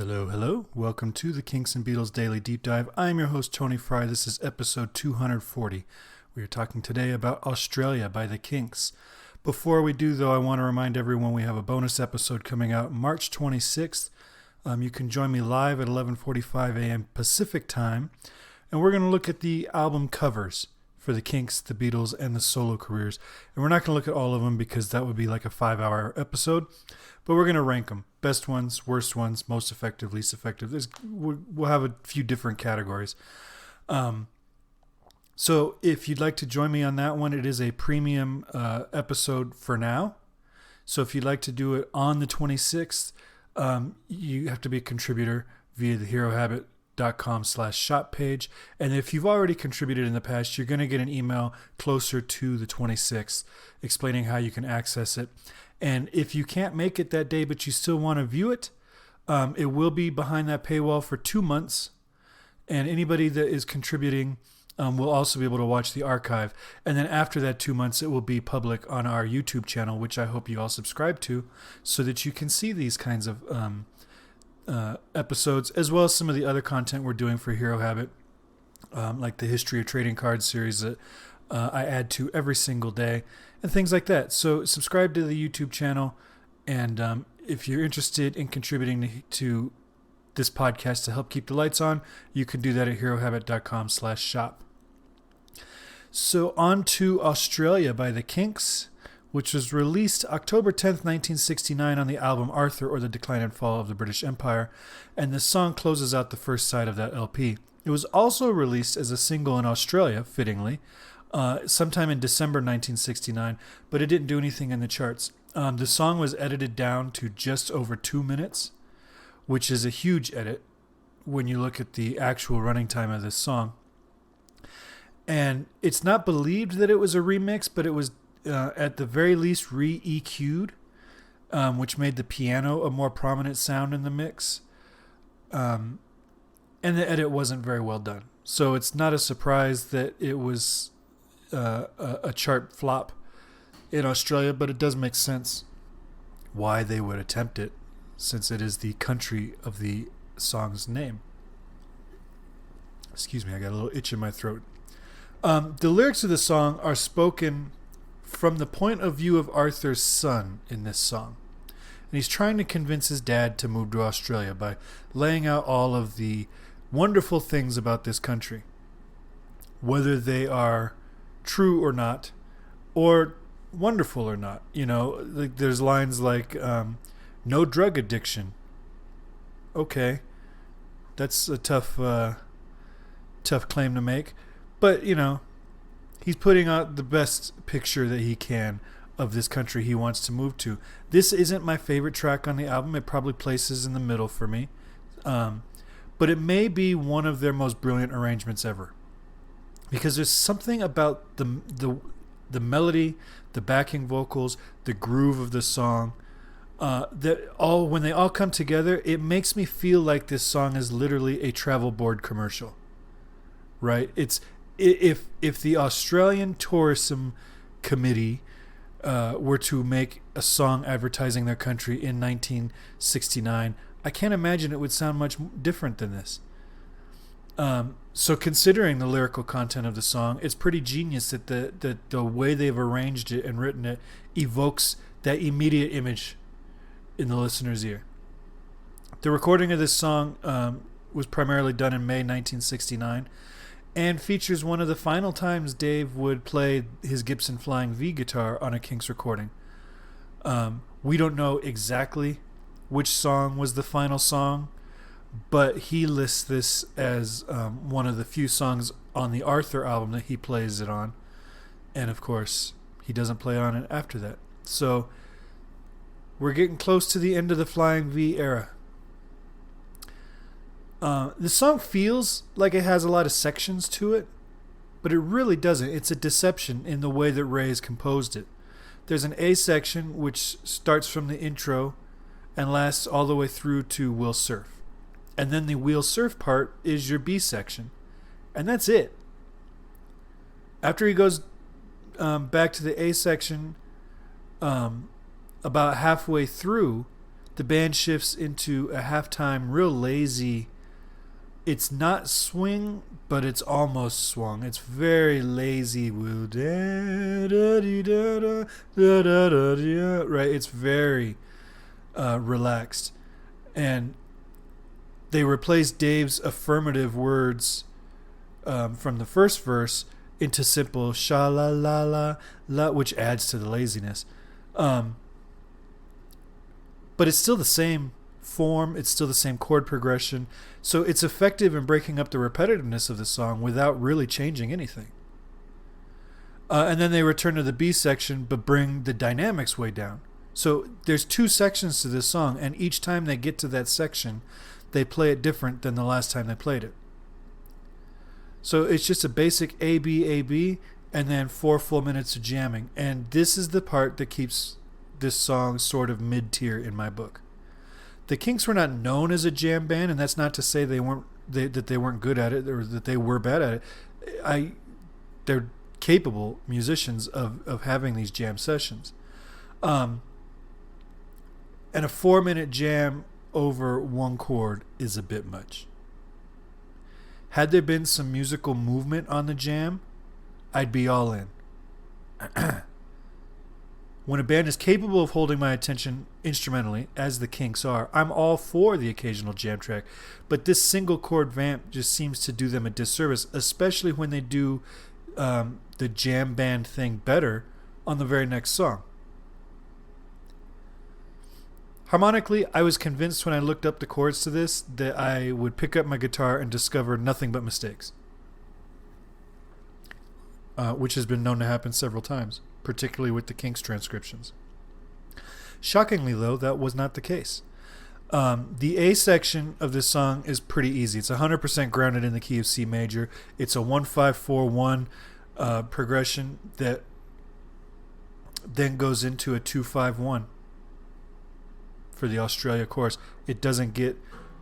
Hello, hello. Welcome to the Kinks and Beatles Daily Deep Dive. I'm your host, Tony Fry. This is episode 240. We are talking today about Australia by the Kinks. Before we do, though, I want to remind everyone we have a bonus episode coming out March 26th. You can join me live at 11:45 a.m. Pacific time, and we're going to look at the album covers for the Kinks, the Beatles, and the solo careers. And we're not going to look at all of them because that would be like a 5-hour episode, but we're going to rank them. Best ones, worst ones, most effective, least effective. We'll have a few different categories. So if you'd like to join me on that one, it is a premium episode for now. So if you'd like to do it on the 26th, you have to be a contributor via the herohabit.com/shop page. And if you've already contributed in the past, you're going to get an email closer to the 26th explaining how you can access it. And if you can't make it that day, but you still want to view it, it will be behind that paywall for 2 months. And anybody that is contributing will also be able to watch the archive. And then after that 2 months, it will be public on our YouTube channel, which I hope you all subscribe to, so that you can see these kinds of episodes, as well as some of the other content we're doing for Hero Habit, like the History of Trading Cards series that I add to every single day, and things like that. So subscribe to the YouTube channel, and if you're interested in contributing to this podcast to help keep the lights on, you can do that at herohabit.com/shop. So on to Australia by the Kinks, which was released October 10th, 1969 on the album Arthur, or the Decline and Fall of the British Empire, and the song closes out the first side of that LP. It was also released as a single in Australia, fittingly, sometime in December 1969, but it didn't do anything in the charts. The song was edited down to just over 2 minutes, which is a huge edit when you look at the actual running time of this song. And it's not believed that it was a remix, but it was at the very least re-EQ'd, which made the piano a more prominent sound in the mix. And the edit wasn't very well done. So it's not a surprise that it was a chart flop in Australia, but it does make sense why they would attempt it, since it is the country of the song's name. Excuse me, I got a little itch in my throat. The lyrics of the song are spoken from the point of view of Arthur's son in this song. And he's trying to convince his dad to move to Australia by laying out all of the wonderful things about this country, whether they are true or not, or wonderful or not. You know, there's lines like, no drug addiction. Okay, that's a tough claim to make. But, you know, he's putting out the best picture that he can of this country he wants to move to. This isn't my favorite track on the album. It probably places in the middle for me. But it may be one of their most brilliant arrangements ever. Because there's something about the melody, the backing vocals, the groove of the song, when they all come together, it makes me feel like this song is literally a travel board commercial. Right? It's if the Australian Tourism Committee were to make a song advertising their country in 1969, I can't imagine it would sound much different than this. So considering the lyrical content of the song, it's pretty genius that the way they've arranged it and written it evokes that immediate image in the listener's ear. The recording of this song was primarily done in May 1969 and features one of the final times Dave would play his Gibson Flying V guitar on a Kinks recording. We don't know exactly which song was the final song, but he lists this as one of the few songs on the Arthur album that he plays it on. And of course, he doesn't play on it after that. So we're getting close to the end of the Flying V era. The song feels like it has a lot of sections to it, but it really doesn't. It's a deception in the way that Ray has composed it. There's an A section which starts from the intro and lasts all the way through to We'll Surf. And then the We'll Surf part is your B section. And that's it. After he goes back to the A section, about halfway through, the band shifts into a halftime real lazy. It's not swing, but it's almost swung. It's very lazy. Right? It's very relaxed. And they replace Dave's affirmative words from the first verse into simple sha la la la la, which adds to the laziness. But it's still the same form. It's still the same chord progression. So it's effective in breaking up the repetitiveness of the song without really changing anything. And then they return to the B section, but bring the dynamics way down. So there's 2 sections to this song, and each time they get to that section, they play it different than the last time they played it. So it's just a basic A, B, A, B, and then 4 full minutes of jamming. And this is the part that keeps this song sort of mid-tier in my book. The Kinks were not known as a jam band, and that's not to say that they weren't good at it or that they were bad at it. They're capable musicians of having these jam sessions. And a 4-minute jam over 1 chord is a bit much. Had there been some musical movement on the jam, I'd be all in. When a band is capable of holding my attention instrumentally, as the Kinks are, I'm all for the occasional jam track. But this single chord vamp just seems to do them a disservice, especially when they do the jam band thing better on the very next song. Harmonically, I was convinced when I looked up the chords to this that I would pick up my guitar and discover nothing but mistakes, which has been known to happen several times, particularly with the Kinks transcriptions. Shockingly, though, that was not the case. The A section of this song is pretty easy. It's 100% grounded in the key of C major. It's a 1-5-4-1 progression that then goes into a 2-5-1 for the Australia chorus. It doesn't get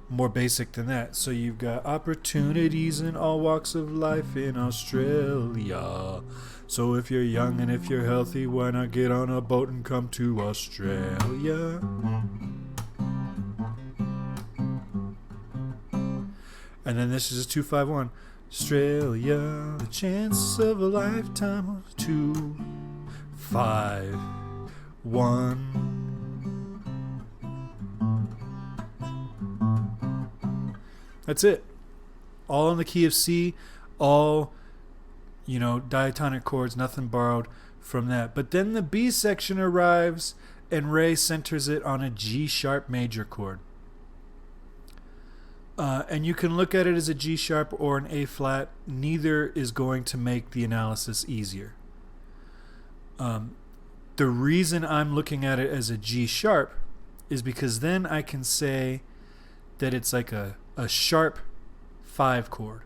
more basic than that. So you've got opportunities in all walks of life in Australia. So if you're young and if you're healthy, why not get on a boat and come to Australia? And then this is a 2-5-1. Australia, the chance of a lifetime of 2-5-1. That's it. All in the key of C, all, diatonic chords, nothing borrowed from that. But then the B section arrives and Ray centers it on a G sharp major chord. And you can look at it as a G sharp or an A flat. Neither is going to make the analysis easier. The reason I'm looking at it as a G sharp is because then I can say that it's like a sharp 5 chord.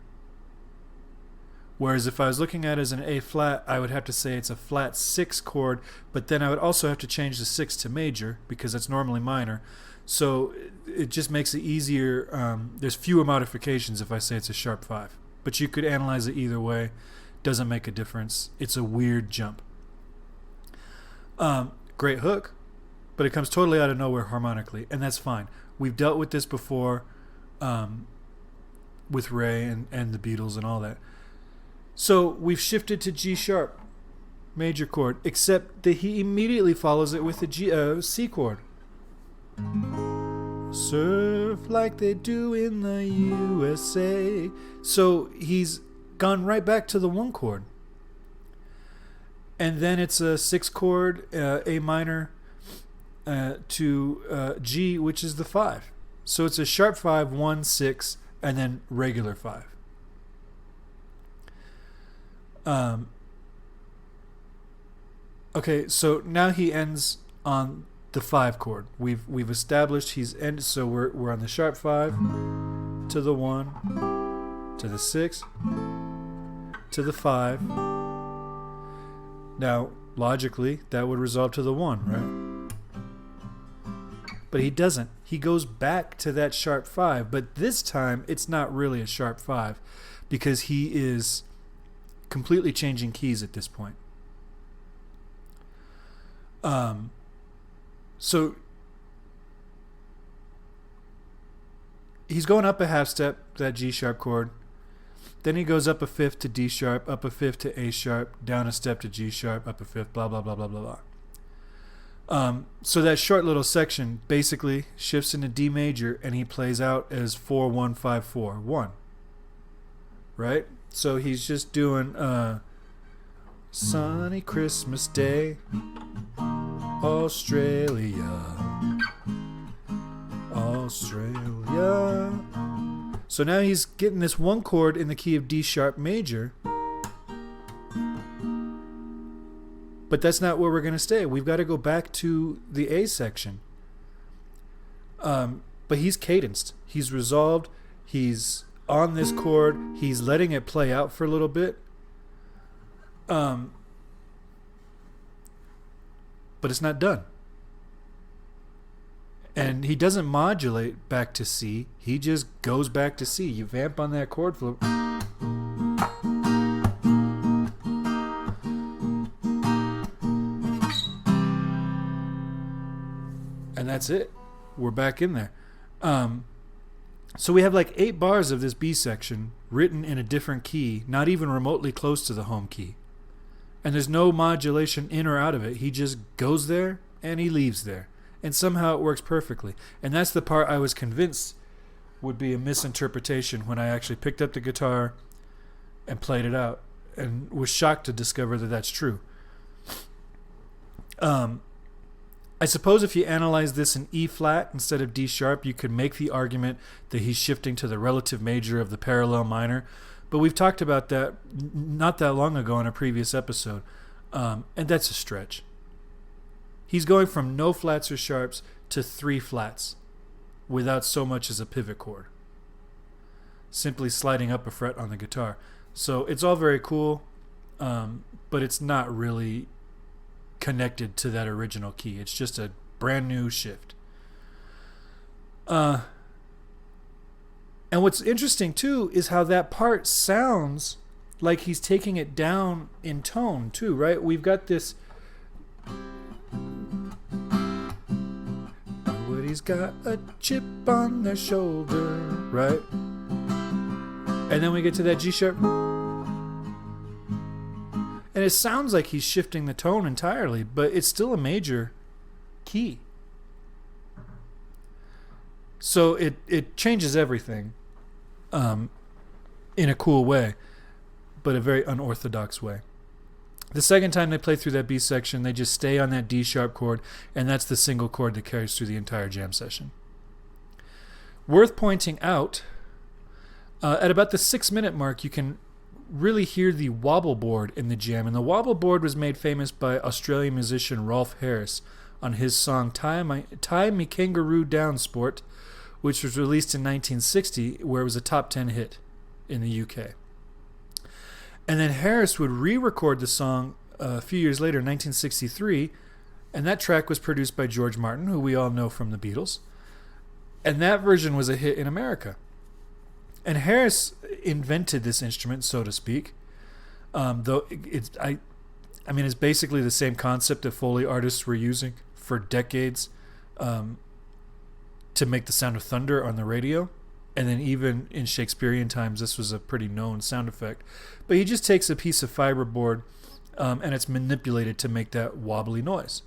Whereas if I was looking at it as an A flat, I would have to say it's a flat 6 chord, but then I would also have to change the 6 to major because it's normally minor. So it just makes it easier. There's fewer modifications if I say it's a sharp 5. But you could analyze it either way. Doesn't make a difference. It's a weird jump. Great hook, but it comes totally out of nowhere harmonically, and that's fine. We've dealt with this before with Ray and the Beatles and all that. So we've shifted to G sharp major chord, except that he immediately follows it with a C chord. Surf like they do in the USA. So he's gone right back to the 1 chord. And then it's a 6 chord, A minor to G, which is the 5. So it's a sharp 5, 1, 6, and then regular 5. Okay, so now he ends on the 5 chord. We've established he's ended, so we're on the sharp 5 to the 1 to the 6 to the 5. Now, logically, that would resolve to the 1, right? But he doesn't. He goes back to that sharp 5, but this time it's not really a sharp 5 because he is completely changing keys at this point. So he's going up a half step, that G sharp chord. Then he goes up a fifth to D sharp, up a fifth to A sharp, down a step to G sharp, up a fifth, blah, blah, blah, blah, blah, blah. So that short little section basically shifts into D major, and he plays out as 4-1-5-4-1. Right? So he's just doing Sunny Christmas Day, Australia. So now he's getting this one chord in the key of D sharp major. But that's not where we're going to stay. We've got to go back to the A section. But he's cadenced. He's resolved. He's on this chord. He's letting it play out for a little bit. But it's not done. And he doesn't modulate back to C. He just goes back to C. You vamp on that chord flip. And that's it. We're back in there. So we have like 8 bars of this B section written in a different key, not even remotely close to the home key. And there's no modulation in or out of it. He just goes there and he leaves there. And somehow it works perfectly. And that's the part I was convinced would be a misinterpretation when I actually picked up the guitar and played it out, and was shocked to discover that that's true. I suppose if you analyze this in E flat instead of D sharp, you could make the argument that he's shifting to the relative major of the parallel minor. But we've talked about that not that long ago in a previous episode. And that's a stretch. He's going from no flats or sharps to 3 flats without so much as a pivot chord. Simply sliding up a fret on the guitar. So it's all very cool, but it's not really connected to that original key. It's just a brand new shift. And what's interesting too is how that part sounds like he's taking it down in tone too, right? We've got this... Everybody's got a chip on their shoulder, right? And then we get to that G sharp. And it sounds like he's shifting the tone entirely, but it's still a major key. So it changes everything in a cool way, but a very unorthodox way. The second time they play through that B section, they just stay on that D sharp chord, and that's the single chord that carries through the entire jam session. Worth pointing out, at about the 6-minute mark, you can really hear the wobble board in the jam. And the wobble board was made famous by Australian musician Rolf Harris on his song Tie Me Kangaroo Down Sport, which was released in 1960, where it was a top 10 hit in the UK. And then Harris would re-record the song a few years later, in 1963, and that track was produced by George Martin, who we all know from the Beatles. And that version was a hit in America. And Harris invented this instrument, so to speak. Though it's basically the same concept that Foley artists were using for decades to make the sound of thunder on the radio. And then even in Shakespearean times, this was a pretty known sound effect. But he just takes a piece of fiberboard and it's manipulated to make that wobbly noise.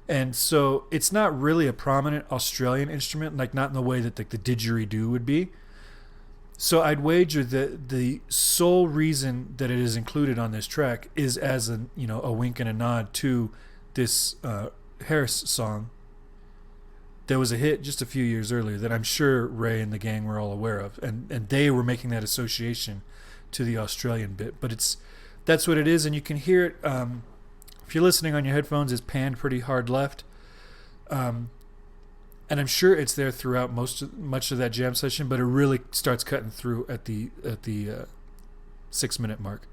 And so it's not really a prominent Australian instrument, like not in the way that the didgeridoo would be. So I'd wager that the sole reason that it is included on this track is as a wink and a nod to this Harris song that was a hit just a few years earlier that I'm sure Ray and the gang were all aware of, and they were making that association to the Australian bit. But that's what it is, and you can hear it. If you're listening on your headphones, it's panned pretty hard left, and I'm sure it's there throughout much of that jam session. But it really starts cutting through at the 6-minute mark.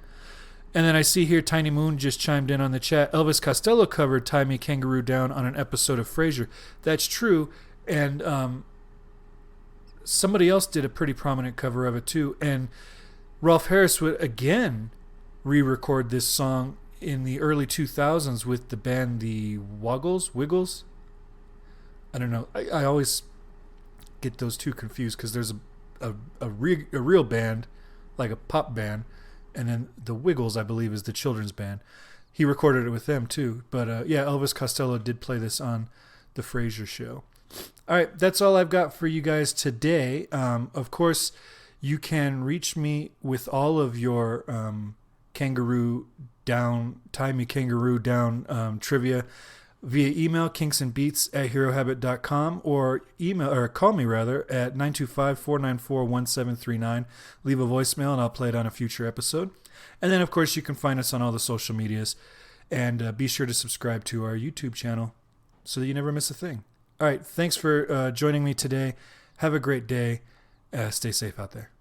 And then I see here Tiny Moon just chimed in on the chat. Elvis Costello covered Tie Me Kangaroo Down on an episode of Frasier. That's true. And somebody else did a pretty prominent cover of it too. And Rolf Harris would again re-record this song in the early 2000s with the band the Wiggles? I don't know. I always get those two confused because there's a real band, like a pop band, and then the Wiggles, I believe, is the children's band. He recorded it with them too. But yeah, Elvis Costello did play this on the Frasier Show. All right, that's all I've got for you guys today. Of course, you can reach me with all of your kangaroo down trivia via email, kinksandbeats@herohabit.com, or call me rather at 925-494-1739. Leave a voicemail and I'll play it on a future episode. And then, of course, you can find us on all the social medias. And be sure to subscribe to our YouTube channel so that you never miss a thing. All right, thanks for joining me today. Have a great day. Stay safe out there.